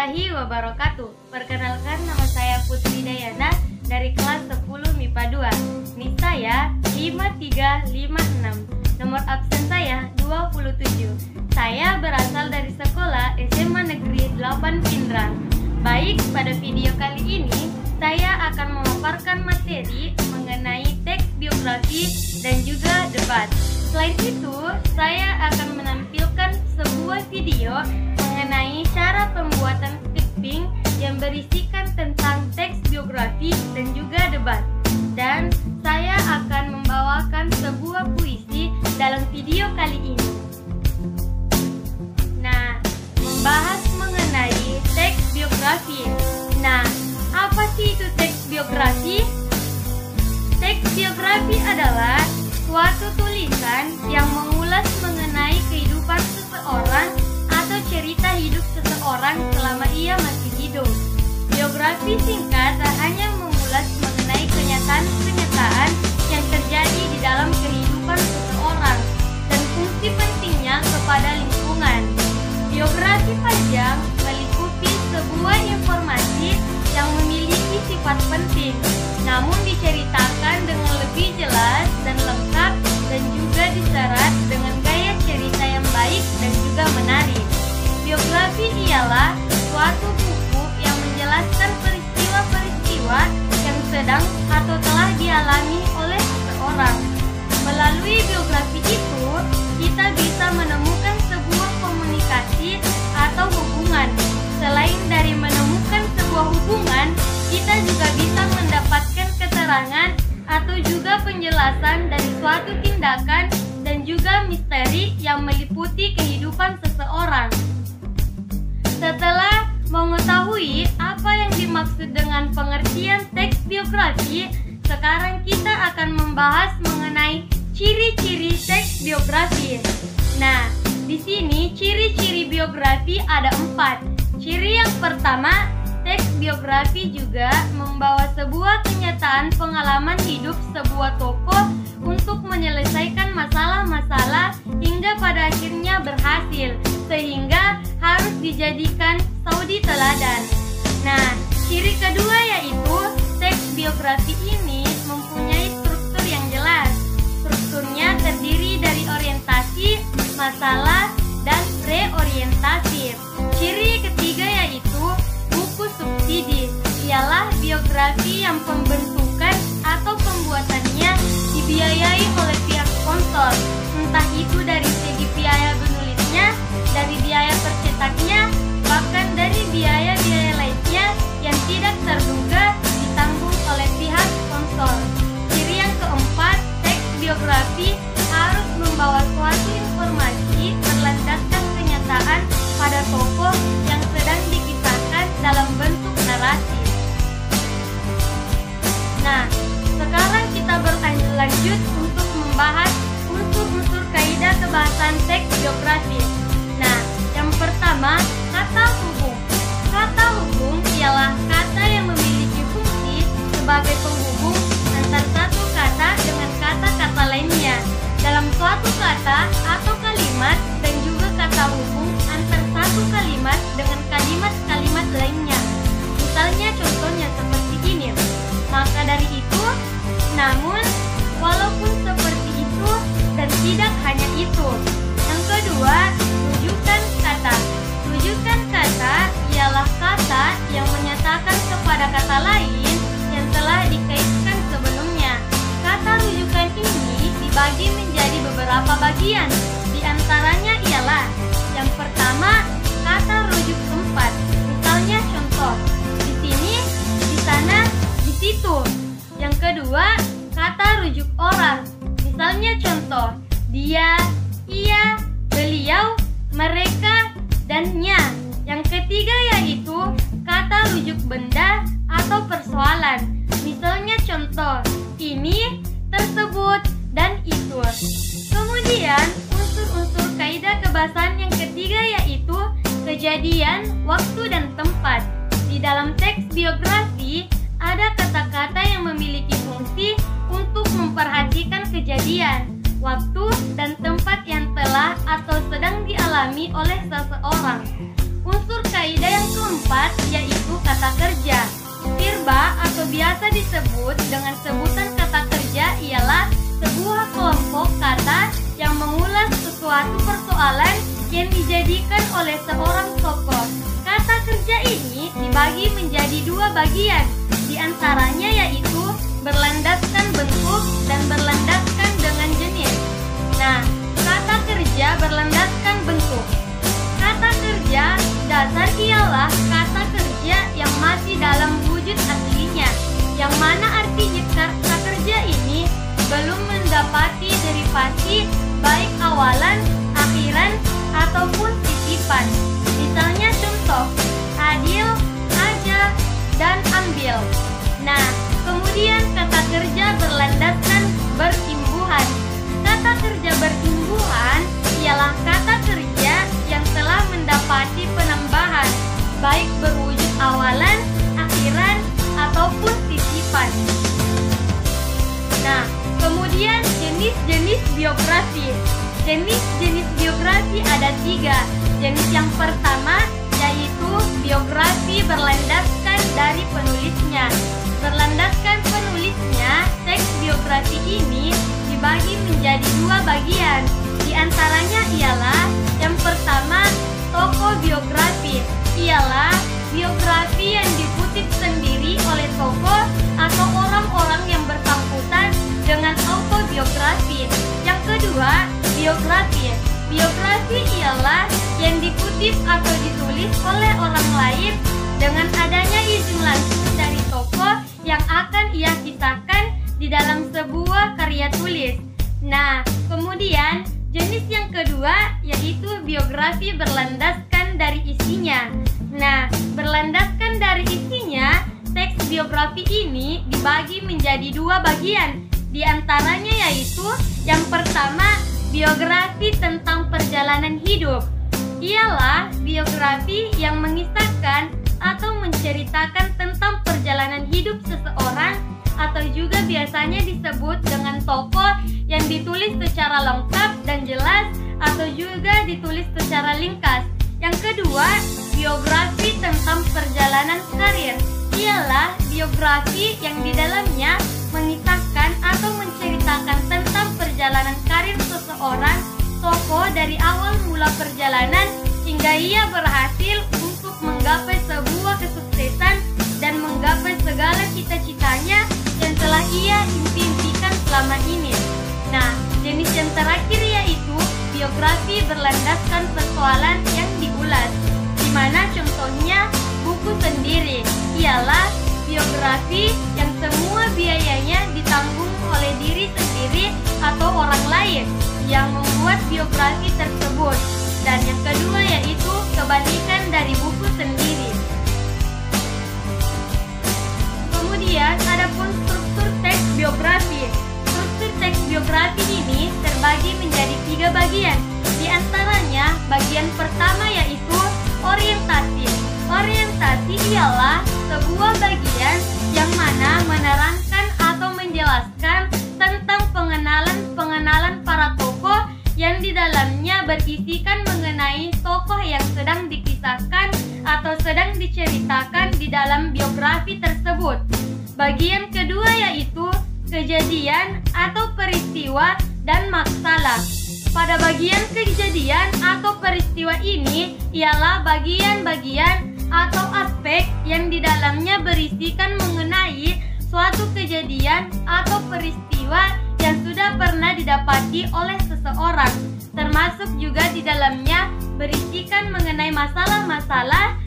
warahmatullahi wabarakatuh. Perkenalkan, nama saya Putri Dayana dari kelas 10 MIPA 2. NIK saya 5356. Nomor absen saya 27. Saya berasal dari sekolah SMA Negeri 8 Pindrang. Baik, pada video kali ini saya akan memaparkan materi mengenai teks biografi dan juga debat. Selain itu, saya akan menampilkan sebuah video mengenai cara pembuatan clipping yang berisikan tentang teks biografi dan juga debat. Dan saya akan membawakan sebuah puisi dalam video kali ini. Nah, membahas mengenai teks biografi. Nah, apa sih itu teks biografi? Teks biografi adalah suatu tulisan yang mengulas mengenai kehidupan seseorang atau cerita hidup seseorang selama ia masih hidup. Biografi singkat hanya mengulas mengenai kenyataan-kenyataan yang terjadi di dalam kehidupan seseorang dan fungsi pentingnya kepada lingkungan. Biografi panjang meliputi sebuah informasi yang memiliki sifat penting, namun diceritakan dengan lebih jelas dan lengkap dan juga diserat dengan gaya cerita yang baik dan juga menarik. Biografi ialah suatu buku yang menjelaskan peristiwa-peristiwa yang sedang atau telah dialami oleh seseorang. Melalui biografi itu, kita bisa menemukan sebuah komunikasi atau hubungan. Selain dari menemukan sebuah hubungan, kita juga bisa mendapatkan keterangan atau juga penjelasan dari suatu tindakan dan juga misteri yang meliputi kehidupan seseorang. Setelah mengetahui apa yang dimaksud dengan pengertian teks biografi, sekarang kita akan membahas mengenai ciri-ciri teks biografi. Nah, di sini ciri-ciri biografi ada 4. Ciri yang pertama, teks biografi juga membawa sebuah kenyataan pengalaman hidup sebuah tokoh untuk menyelesaikan masalah-masalah hingga pada akhirnya berhasil, sehingga harus dijadikan saudi teladan. Nah, ciri kedua yaitu teks biografi ini mempunyai struktur yang jelas. Strukturnya terdiri dari orientasi, masalah, dan reorientasi. Ciri ketiga yaitu buku subsidi, ialah biografi yang pembentukan atau pembuatannya dibiayai oleh pihak sponsor, entah itu dari segi biaya penulisnya, dari biaya percetaknya, bahkan dari biaya-biaya lainnya yang tidak terduga ditanggung oleh pihak sponsor. Ciri yang keempat, teks biografi harus membawa suatu informasi berlandaskan kenyataan pada tokoh yang sedang dikisahkan dalam bentuk narasi. Nah, sekarang kita berlanjut untuk membahas unsur-unsur kaidah kebahasan teks biografi. Nah, yang pertama, kata hubung. Kata hubung ialah kata yang memiliki fungsi sebagai penghubung antar satu kata dengan kata-kata lainnya dalam suatu kata atau kalimat, dan juga kata hubung antar satu kalimat dengan kalimat-kalimat lainnya. Misalnya contohnya seperti ini. Maka dari itu, namun, walaupun seperti itu, dan tidak hanya itu. Yang kedua, rujukan kata. Rujukan kata ialah kata yang menyatakan kepada kata lain yang telah dikaitkan sebelumnya. Kata rujukan ini dibagi menjadi beberapa bagian. Di antaranya ialah yang pertama, kata rujuk tempat. Misalnya contoh, di sini, di sana, di situ. Yang kedua, kata rujuk orang. Misalnya contoh, dia, ia, beliau, mereka, dan nya. Yang ketiga yaitu kata rujuk benda atau persoalan. Misalnya contoh, ini, tersebut, dan itu. Kemudian unsur-unsur kaidah kebahasan yang ketiga yaitu kejadian, waktu, dan tempat. Di dalam teks biografi ada kata-kata yang memiliki fungsi untuk memperhatikan kejadian, waktu, dan tempat yang telah atau sedang dialami oleh seseorang. Unsur kaidah kaidah yang keempat yaitu kata kerja. Virba atau biasa disebut dengan sebutan kata kerja ialah sebuah kelompok kata yang mengulas sesuatu persoalan yang dijadikan oleh seorang tokoh. Kata kerja ini dibagi menjadi dua bagian, di antaranya yaitu berlandaskan bentuk dan berlandaskan dengan jenis. Nah, kata kerja berlandaskan bentuk. Kata kerja dasar ialah kata kerja yang masih dalam wujud aslinya, yang mana artinya kata kerja ini belum mendapati derivasi baik awalan, akhiran, ataupun titipan. Misalnya contoh, adil, aja, dan ambil. Nah, kemudian kata kerja berlandaskan berimbuhan. Kata kerja berimbuhan ialah kata kerja yang telah mendapati penambahan, baik berwujud awalan, akhiran, ataupun titipan. Nah, kemudian jenis-jenis biografi. Jenis-jenis biografi ada 3. Jenis yang pertama yaitu biografi berlandaskan dari penulisnya. Berlandaskan penulisnya, teks biografi ini dibagi menjadi 2 bagian. Di antaranya ialah yang pertama, tokoh biografi. Ialah biografi yang dikutip sendiri oleh tokoh atau orang-orang yang bersangkutan dengan autobiografi. Yang kedua, biografi. Biografi ialah yang dikutip atau ditulis oleh orang lain dengan adanya izin langsung dari tokoh yang akan ia kisahkan di dalam sebuah karya tulis. Nah, kemudian jenis yang kedua yaitu biografi berlandaskan dari isinya. Nah, berlandaskan dari isinya, teks biografi ini dibagi menjadi 2 bagian. Di antaranya yaitu yang pertama, biografi tentang perjalanan hidup. Ialah biografi yang mengisahkan atau menceritakan tentang perjalanan hidup seseorang, atau juga biasanya disebut dengan tokoh yang ditulis secara lengkap dan jelas, atau juga ditulis secara ringkas. Yang kedua, biografi tentang perjalanan karir. Ialah biografi yang di dalamnya mengisahkan atau menceritakan tentang perjalanan karir seseorang tokoh dari awal mula perjalanan hingga ia berhasil untuk menggapai sebuah kesuksesan dan menggapai segala cita-citanya yang telah ia impikan selama ini. Nah, jenis yang terakhir yaitu biografi berlandaskan persoalan yang diulas, di mana contohnya buku sendiri. Ialah biografi yang semua biayanya ditanggung oleh diri sendiri atau orang lain yang membuat biografi tersebut. Dan yang kedua yaitu kebalikan dari buku sendiri. Kemudian ada pun struktur teks biografi. Struktur teks biografi ini terbagi menjadi 3 bagian. Di antaranya bagian pertama yaitu orientasi. Orientasi ialah sebuah bagian yang mana menerangkan atau menjelaskan tentang pengenalan para tokoh yang di dalamnya berisikan mengenai tokoh yang sedang dikisahkan atau sedang diceritakan di dalam biografi tersebut. Bagian kedua yaitu kejadian atau peristiwa dan masalah. Pada bagian kejadian atau peristiwa ini ialah bagian-bagian atau aspek yang di dalamnya berisikan mengenai suatu kejadian atau peristiwa yang sudah pernah didapati oleh seseorang, termasuk juga di dalamnya berisikan mengenai masalah-masalah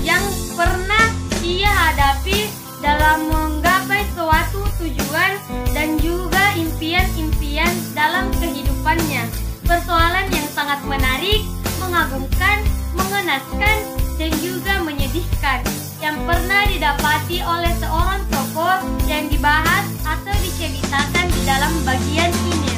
yang pernah ia hadapi dalam menggapai suatu tujuan dan juga impian-impian dalam kehidupannya. Persoalan yang sangat menarik, mengagumkan, mengenaskan, dan juga menyedihkan yang pernah didapati oleh seorang tokoh yang dibahas atau diceritakan di dalam bagian ini.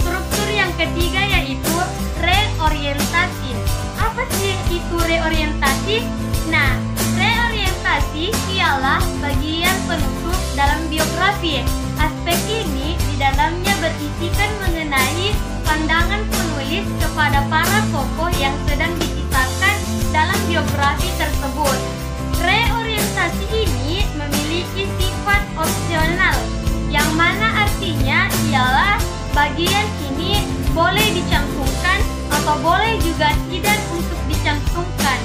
Struktur yang ketiga yaitu reorientasi. Apa sih itu reorientasi? Nah, reorientasi ialah bagian penutup dalam biografi. Aspek ini di dalamnya berisikan mengenai pandangan penulis kepada para tokoh yang sedang dikisahkan dalam biografi tersebut. Reorientasi ini memiliki sifat opsional, yang mana artinya ialah bagian ini boleh dicantumkan atau boleh juga tidak untuk dicantumkan.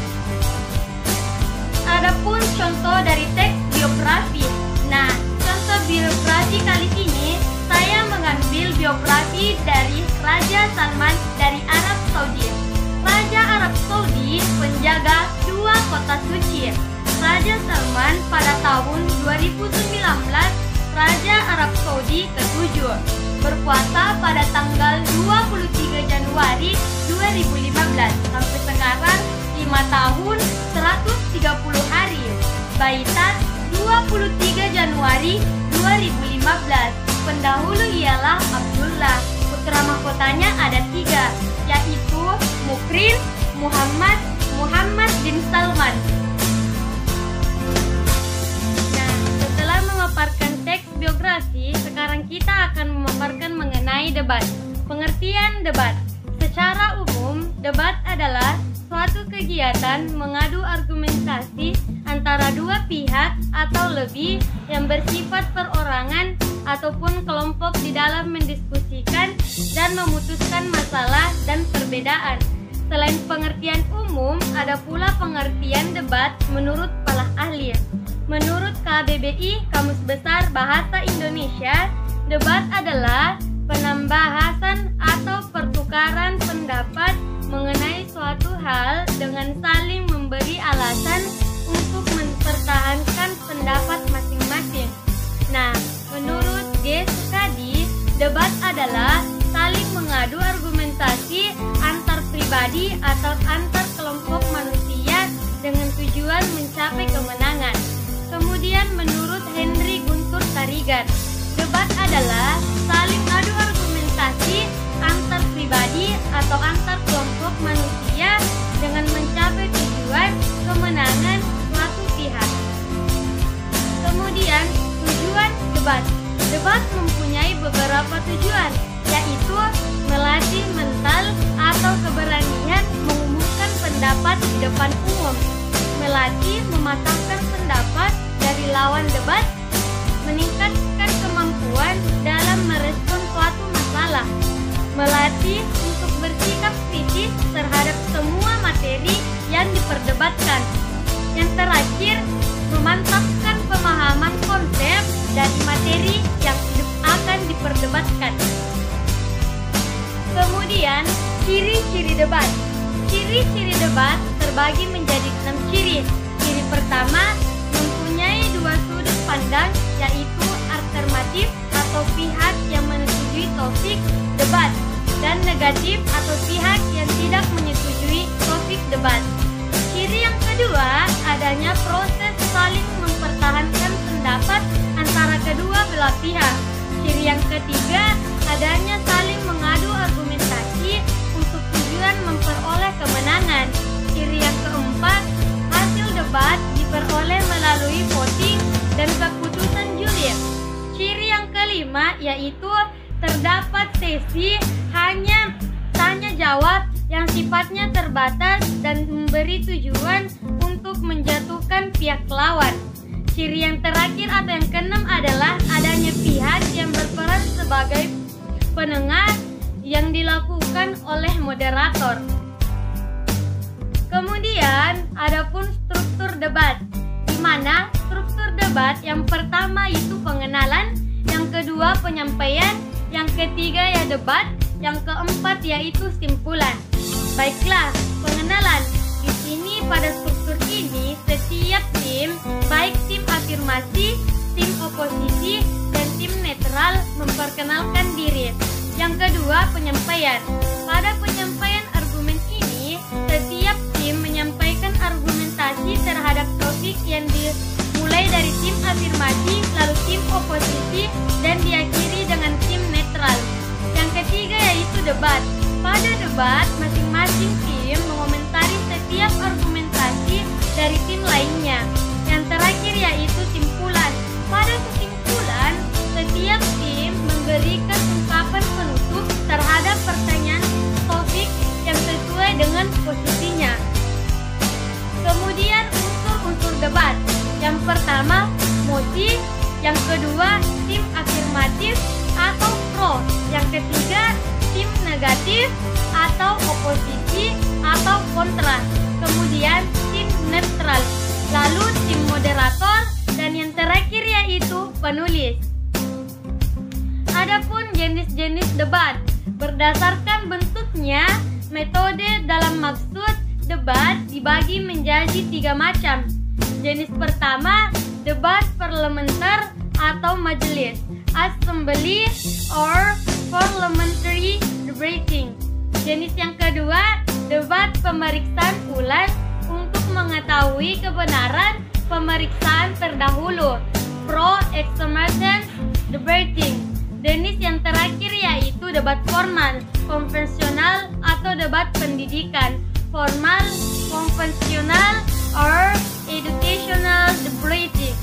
Adapun contoh dari teks biografi. Nah, contoh biografi kali ini saya mengambil biografi dari Raja Salman dari Arab Saudi. Raja Arab Saudi penjaga dua kota suci. Raja Salman pada tahun 2019 Raja Arab Saudi ke-7 berpuasa pada tanggal 23 Januari 2015 sampai sekarang 5 tahun 130 hari. Baitan 23 Januari 2015. Pendahulu ialah Abdullah. Putra mahkotanya ada 3, yaitu Mukrin, Muhammad bin Salman. Nah, setelah memaparkan teks biografi, sekarang kita akan memaparkan mengenai debat. Pengertian debat. Secara umum, debat adalah suatu kegiatan mengadu argumentasi antara dua pihak atau lebih yang bersifat perorangan ataupun kelompok di dalam mendiskusikan dan memutuskan masalah dan perbedaan. Selain pengertian umum, ada pula pengertian debat menurut para ahli. Menurut KBBI, Kamus Besar Bahasa Indonesia, debat adalah penambahasan atau pertukaran pendapat mengenai suatu hal dengan saling memberi alasan untuk mempertahankan pendapat masing-masing. Nah, menurut G. Sukadi, debat adalah saling mengadu argumentasi antar pribadi atau antar kelompok manusia dengan tujuan mencapai kemenangan. Kemudian menurut Henry Guntur Tarigan, debat adalah saling adu argumentasi antar pribadi atau antar kelompok manusia dengan mencapai tujuan kemenangan suatu pihak. Kemudian tujuan debat. Debat mempunyai beberapa tujuan, yaitu melatih mental atau keberanian mengumumkan pendapat di depan umum, melatih mematangkan pendapat dari lawan debat, meningkatkan kemampuan dalam merespon suatu masalah, melatih untuk bersikap kritis terhadap semua materi yang diperdebatkan. Yang terakhir, memantapkan pemahaman konsep dari materi yang akan diperdebatkan. Kemudian, ciri-ciri debat. Ciri-ciri debat terbagi menjadi 6 ciri. Ciri pertama, mempunyai 2 sudut pandang, yaitu afirmatif atau pihak yang menyetujui topik debat, dan negatif atau pihak yang tidak menyetujui topik debat. Ciri yang kedua, adanya proses saling mempertahankan pendapat antara kedua belah pihak. Ciri yang ketiga, adanya saling mengadu argumentasi untuk tujuan memperoleh kemenangan. Ciri yang keempat, hasil debat diperoleh melalui voting dan keputusan juri. Ciri yang kelima yaitu terdapat sesi hanya tanya jawab yang sifatnya terbatas dan memberi tujuan untuk menjatuhkan pihak lawan. Ciri yang terakhir atau yang keenam adalah adanya pihak yang berperan sebagai penengah yang dilakukan oleh moderator. Kemudian adapun struktur debat, di mana struktur debat yang pertama itu pengenalan, yang kedua penyampaian, yang ketiga ya debat, yang keempat yaitu simpulan. Baiklah, pengenalan. Di sini pada struktur ini setiap tim, baik tim afirmasi, tim oposisi, dan tim netral memperkenalkan diri. Yang kedua, penyampaian. Pada penyampaian argumen ini, setiap tim menyampaikan argumentasi terhadap topik yang dimulai dari tim afirmasi, lalu tim oposisi, dan diakhiri dengan tim netral. Yang ketiga yaitu debat. Pada debat, masing-masing tim mengomentari setiap argumentasi dari tim lainnya. Yang terakhir yaitu simpulan. Pada kesimpulan, setiap tim memberikan ungkapan penutup terhadap pertanyaan topik yang sesuai dengan posisinya. netral, lalu tim moderator, dan yang terakhir yaitu penulis. Adapun jenis-jenis debat, berdasarkan bentuknya, metode dalam maksud debat dibagi menjadi 3 macam. Jenis pertama, debat parlementer atau majelis, assembly or parliamentary debating. Jenis yang kedua, debat pemeriksaan ulang untuk mengetahui kebenaran pemeriksaan terdahulu, pro-examination debating. Jenis yang terakhir yaitu debat formal, konvensional atau debat pendidikan, formal, konvensional, or educational debating.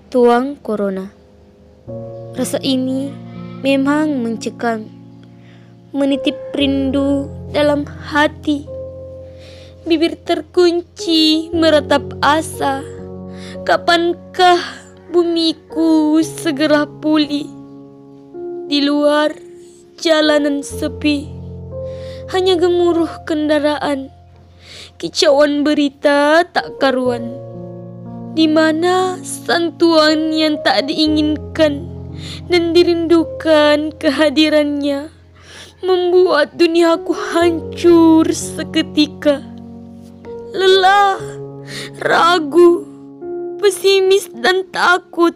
Tuang Corona. Rasa ini memang mencekam, menitip rindu dalam hati. Bibir terkunci meratap asa, kapankah bumiku segera pulih? Di luar jalanan sepi, hanya gemuruh kendaraan, kicauan berita tak karuan, di mana santuan yang tak diinginkan dan dirindukan kehadirannya membuat duniaku hancur seketika. Lelah, ragu, pesimis dan takut.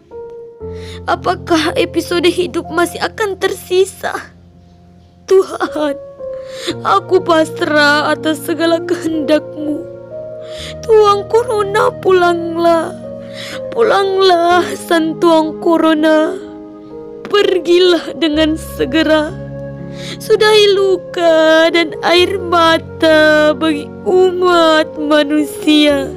Apakah episode hidup masih akan tersisa? Tuhan, aku pasrah atas segala kehendak-Mu. Tuang Corona, pulanglah. Pulanglah, Sang Tuang Corona. Pergilah dengan segera. Sudahi luka dan air mata bagi umat manusia.